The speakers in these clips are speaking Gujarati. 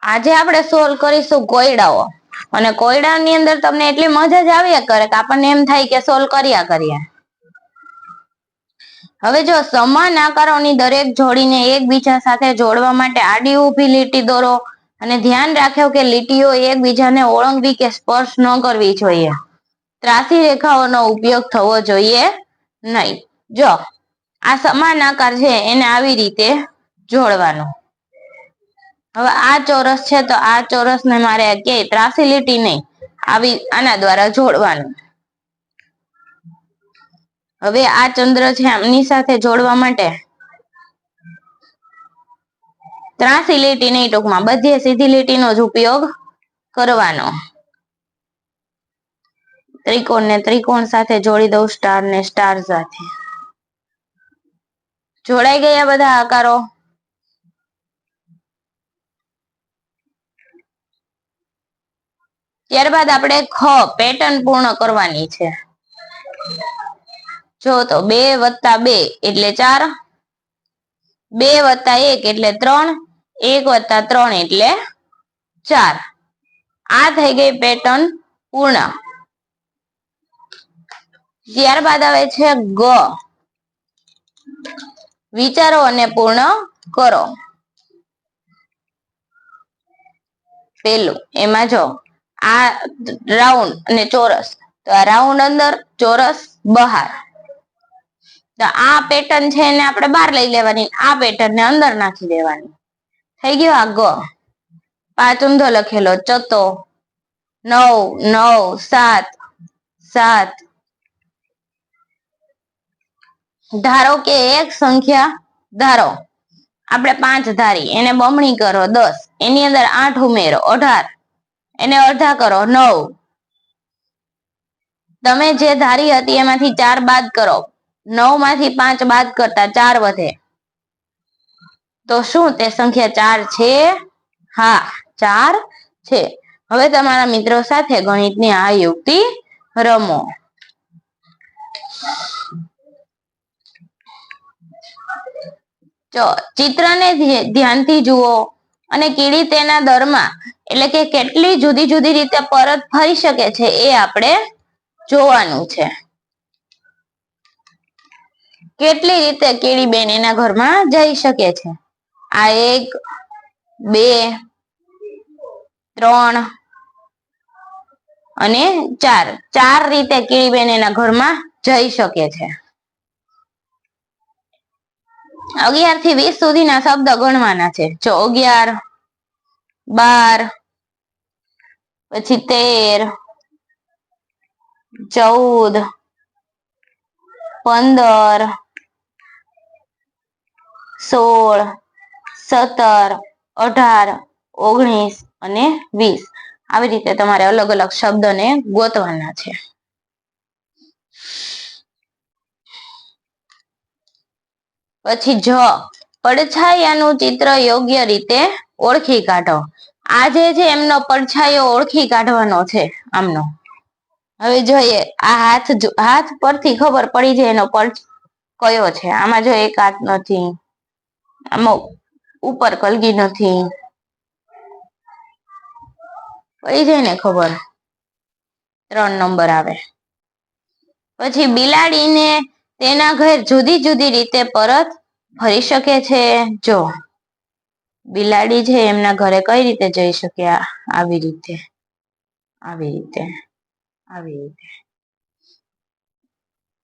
આજે આપણે સોલ્વ કરીશું કોયડાઓ, અને કોયડાની અંદર તમને એટલી મજા જ આવ્યા કરે કે આપણને એમ થાય કે સોલ્વ કર્યા કરીએ. હવે જો સમાન આકારોની દરેક જોડીને એકબીજા સાથે જોડવા માટે આડી ઊભી લીટી દોરો, અને ધ્યાન રાખ્યો કે લીટીઓ એકબીજાને ઓળંગવી કે સ્પર્શ ન કરવી જોઈએ. ત્રાસી રેખાઓનો ઉપયોગ થવો જોઈએ નહીં. જો આ સમાન આકાર છે એને આવી રીતે જોડવાનો. હવે આ ચોરસ છે તો આ ચોરસ ને મારે કે ત્રાસી લીટી નહીં, આવી આના દ્વારા જોડવાનું. હવે આ ચંદ્ર છે આમની સાથે જોડવા માટે ત્રાસી લીટી નહીં, ટૂંકમાં બધી સીધી લીટીનો જ ઉપયોગ કરવાનો. ત્રિકોણ ને ત્રિકોણ સાથે જોડી દઉં, સ્ટાર ને સ્ટાર સાથે. જોડાઈ ગયા બધા આકારો. ત્યારબાદ આપણે ખ પેટર્ન પૂર્ણ કરવાની છે. જો તો 2 + 2 એટલે 4, 2 + 1 એટલે 3, 1 + 3 એટલે 4. આ થઈ ગઈ પેટર્ન પૂર્ણ. ત્યારબાદ આવે છે ગ, વિચારો અને પૂર્ણ કરો. પેલું એમાં જો આ રાઉન્ડ અને ચોરસ, તો આ રાઉન્ડ અંદર, ચોરસ બહાર. તો આ પેટર્ન છે એને આપણે બહાર લઈ લેવાની, આ પેટર્ન ને અંદર નાખી દેવાની. થઈ ગયો આ ગ. 5 ઊંધો લખેલો, ચતો 9 9 7 7. ધારો કે એક સંખ્યા ધારો, આપણે 5 ધારી, એને બમણી કરો 10, એની અંદર 8 ઉમેરો 18, એને અડધા કરો 9. તમે જે ધારી હતી એમાંથી 4 બાદ કરો, 9 માંથી 5 બાદ કરતા 4 વધે, તો શું તે સંખ્યા 4 છે? હા, 4 છે. હવે તમારા મિત્રો સાથે ગણિતની આ યુક્તિ રમો. જો ચિત્રને ધ્યાનથી જુઓ અને કીડી તેના દરમાં, એટલે કે કેટલી જુદી જુદી રીતે પરત ફરી શકે છે એ આપણે જોવાનું છે. કેટલી રીતે કીડી બેન એના ઘરમાં જઈ શકે છે. આ 1 2 3 અને 4, 4 રીતે કીડી બેન એના ઘરમાં જઈ શકે છે. 11 થી 20 સુધીના શબ્દ ગણવાના છે. જો 11 12 પછી 13 14 15 16 17 18 19 અને 20. આવી રીતે તમારે અલગ અલગ શબ્દને ગોતવાના છે. પછી જ પડછાયાનું ચિત્ર યોગ્ય રીતે ઓળખી કાઢો. આ જે છે એમનો પડછાયો ઓળખી કાઢવાનો છે આમનો. હવે જોઈએ, આ હાથ પરથી ખબર પડી જાય એનો કયો છે. આમાં જો એક હાથ નથી, આમાં ઉપર કલગી નથી, પડી જાય ને ખબર. 3 નંબર આવે. પછી બિલાડીને તેના ઘર જુદી જુદી રીતે પરત ફરી શકે છે. જો બિલાડી છે એમના ઘરે કઈ રીતે જઈ શકે? આવી રીતે, આવી રીતે, આવી રીતે,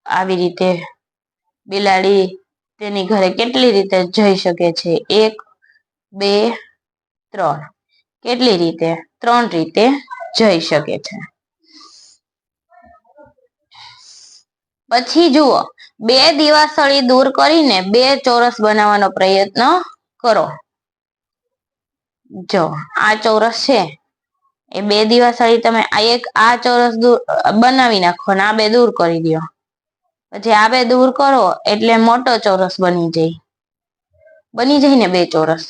આવી રીતે. બિલાડી તેની ઘરે કેટલી રીતે જઈ શકે છે? 1 2 3. કેટલી રીતે? 3 રીતે જઈ શકે છે. પછી જુઓ, 2 દિવાસળી દૂર કરીને 2 ચોરસ બનાવવાનો પ્રયત્ન કરો. જો આ ચોરસ છે, એ 2 દિવાસળી તમે આ ચોરસ બનાવી નાખો અને આ 2 દૂર કરી દો. પછી આ 2 દૂર કરો એટલે મોટો ચોરસ બની જાય ને 2 ચોરસ.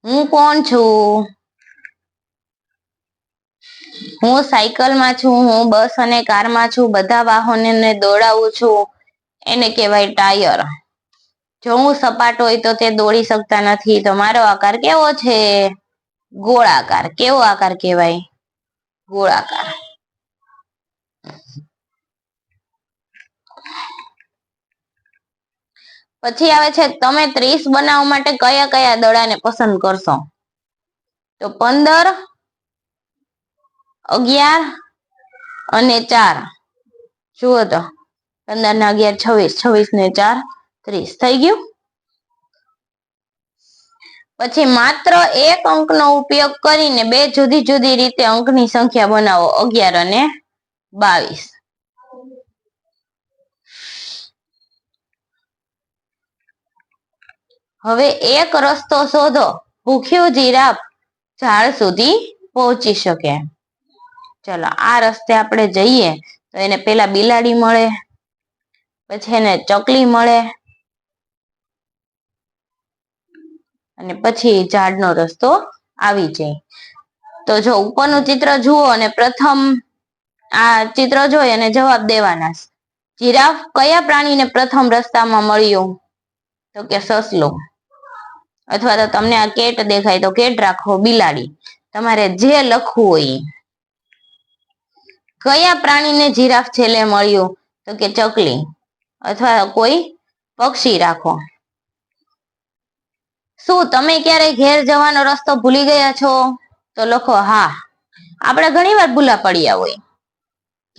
હું કોણ છું? હું સાયકલમાં છું, હું બસ અને કારમાં છું, બધા વાહનોને દોડાવું છું. એને કહેવાય ટાયર. જો હું સપાટ હોય તો તે દોડી શકતા નથી. તો મારો આકાર કેવો છે? ગોળાકાર. કેવો આકાર કહેવાય? ગોળાકાર. પછી આવે છે તમે 30 બનાવવા માટે કયા કયા દડાને પસંદ કરશો? તો 15, 11 અને 4. જુઓ તો 15 ને 11 26, 26 ને 4 30. થઈ ગયું. પછી માત્ર એક અંકનો ઉપયોગ કરીને બે જુદી જુદી રીતે અંકની સંખ્યા બનાવો. 11 અને 22. હવે એક રસ્તો શોધો ભૂખ્યું જીરાફ ઝાડ સુધી પહોંચી શકે. ચલો આ રસ્તે આપણે જઈએ તો એને પેલા બિલાડી મળે, પછી એને ચકલી મળે, અને પછી ઝાડનો રસ્તો આવી જાય. તો જો ઉપરનું ચિત્ર જુઓ અને પ્રથમ આ ચિત્ર જોઈ અને જવાબ દેવાના. જીરાફ કયા પ્રાણીને પ્રથમ રસ્તામાં મળ્યું? તો કે સસલું. અથવા તો તમને આ કેટ દેખાય તો કેટ રાખો, બિલાડી. તમારે જે લખવું હોય. કયા પ્રાણીને જીરાફ છેલ્લે મળ્યું? તો કે ચકલી. અથવા કોઈ પક્ષી રાખો. શું તમે ક્યારેય ઘેર જવાનો રસ્તો ભૂલી ગયા છો? તો લખો હા. આપણે ઘણી વાર ભૂલા પડ્યા હોય.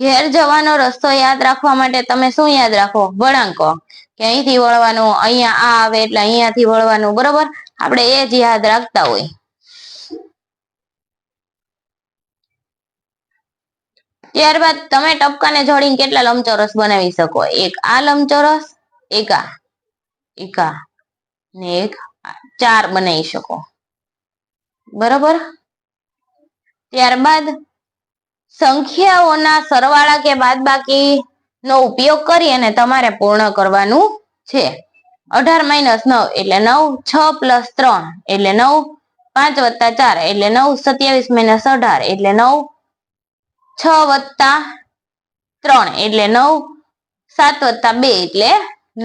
ઘેર જવાનો રસ્તો યાદ રાખવા માટે તમે શું યાદ રાખો? વળાંકો. કે અહીંથી વળવાનું, અહીંયા આ આવે એટલે અહીંયાથી વળવાનું. બરોબર, આપણે એ જ યાદ રાખતા હોય. ત્યારબાદ તમે ટપકાને જોડીને કેટલા લંબચોરસ બનાવી શકો? એક આ લંબચોરસ, એક આ ને એક 4 બનાવી શકો. બરોબર. ત્યારબાદ સંખ્યાઓના સરવાળા કે બાદબાકી નો ઉપયોગ કરી અને તમારે પૂર્ણ કરવાનું છે. 18 - 9 એટલે 9, 6 + 3 એટલે 9, 5 + 4 એટલે 9, 27 - 18 એટલે 9, 6 + 3 એટલે 9, 7 + 2 એટલે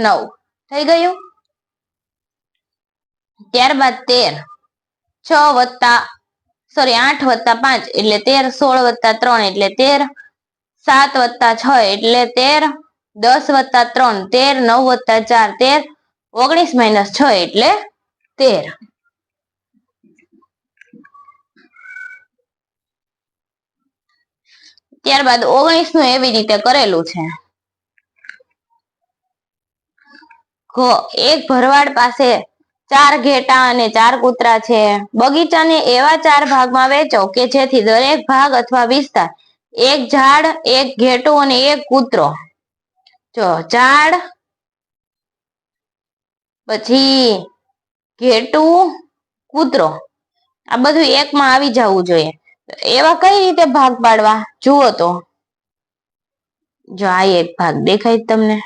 9. થઈ ગયું. ત્યારબાદ 13, 8 + 5 એટલે 13, 16 + 3 એટલે 13, 7 + 6 એટલે 13, 10 + 3 13, 9 + 4 13, 19 - 6 એટલે 13. ત્યારબાદ 19 નું એવી રીતે કરેલું છે. એક ભરવાડ પાસે 4 ઘેટાં અને 4 કૂતરા છે. બગીચાને એવા 4 ભાગમાં વહેંચો કે જેથી દરેક ભાગ અથવા વિસ્તાર એક ઝાડ, એક ઘેટું અને એક કૂતરો. જો ઝાડ, પછી ઘેટું, કૂતરો, આ બધું એકમાં આવી જવું જોઈએ. એવા કઈ રીતે ભાગ પાડવા? જુઓ તો જો આ એક ભાગ દેખાય તમને.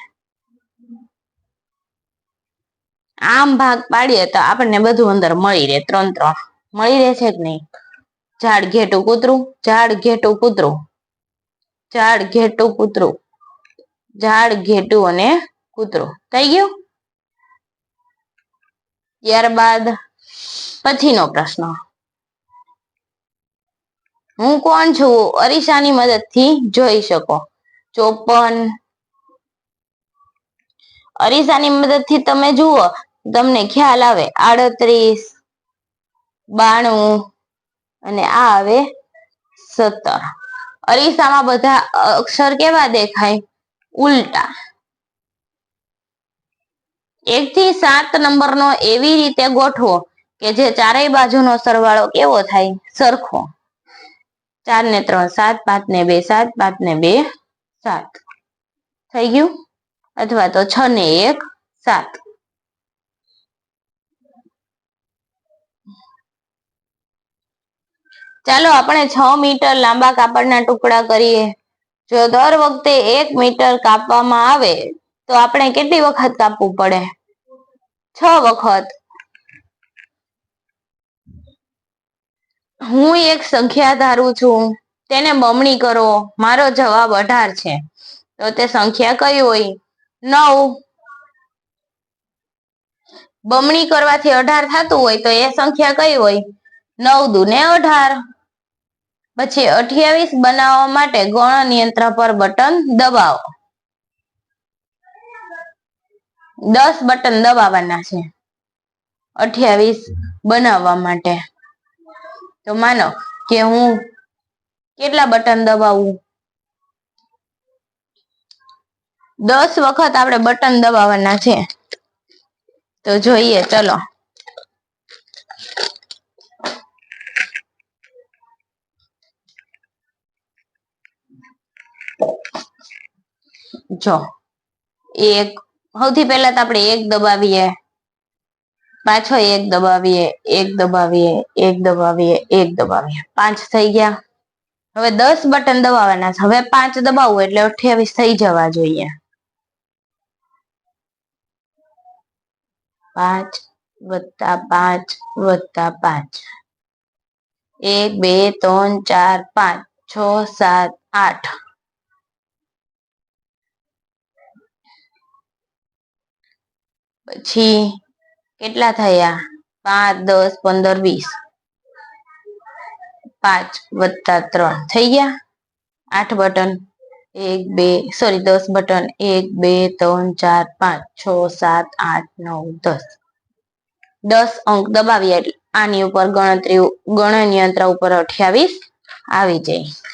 આમ ભાગ પાડીએ તો આપણને બધું અંદર મળી રહે. 3 મળી રહે છે કે નહીં? ઝાડ, ઘેટું, કૂતરું, ઝાડ, ઘેટું, કૂતરું, ઝાડ, ઘેટું, કૂતરું, ઝાડ, ઘેટું અને કૂતરું. થઈ ગયું. ત્યારબાદ પછીનો પ્રશ્ન. હું કોણ છું? અરીસાની મદદથી જોઈ શકો. 54. અરીસાની મદદથી તમે જુઓ તમને ખ્યાલ આવે. 38, 92 અને આ આવે 17. અરીસામાં બધા અક્ષર કેવા દેખાય? ઉલટા. 1 થી 7 નંબરનો એવી રીતે ગોઠવો કે જે ચારેય બાજુનો સરવાળો કેવો થાય? સરખો. 4 ને 3 7, 5 ને 2 7, 5 ને 2 7. થઈ ગયું. અથવા તો 6 ને 1 7. ચાલો આપણે 6 મીટર લાંબા કાપડના ટુકડા કરીએ. જો દર વખતે 1 મીટર કાપવામાં આવે તો આપણે કેટલી વખત કાપવું પડે? 6 વખત. હું એક સંખ્યા ધારું છું, તેને બમણી કરો. મારો જવાબ 18 છે. તો તે સંખ્યા કઈ હોય? 9 બમણી કરવાથી 18 થતું હોય તો એ સંખ્યા કઈ હોય? 9 દૂને 18. પછી 28 બનાવવા માટે ગણનયંત્ર પર બટન દબાવો. 10 બટન દબાવવાના છે 28 બનાવવા માટે. તો માનો કે હું કેટલા બટન દબાવું? 10 વખત આપણે બટન દબાવવાના છે. તો જોઈએ, ચલો. જો એક, સૌથી પહેલા તો આપણે 1 દબાવીએ, પાછો 1 દબાવીએ, 1 દબાવીએ, 1 દબાવીએ, 1 દબાવીએ, 5 થઈ ગયા. હવે 10 બટન દબાવવાના છે. હવે 5 દબાવવું એટલે 28 થઈ જવા જોઈએ. 5 વત્તા 5 વત્તા 5, 1 2 3 4 5 6 7 8. પછી કેટલા થયા? 5 10 15 20, 5 વત્તા 3 થઈ ગયા 8 બટન. 1 2 sorry 10 button. 1 2 3 4 5 6 7 8 9 10. 10 અંક દબાવ્યા એટલે આની ઉપર ગણનયંત્ર ઉપર 28 આવી જાય.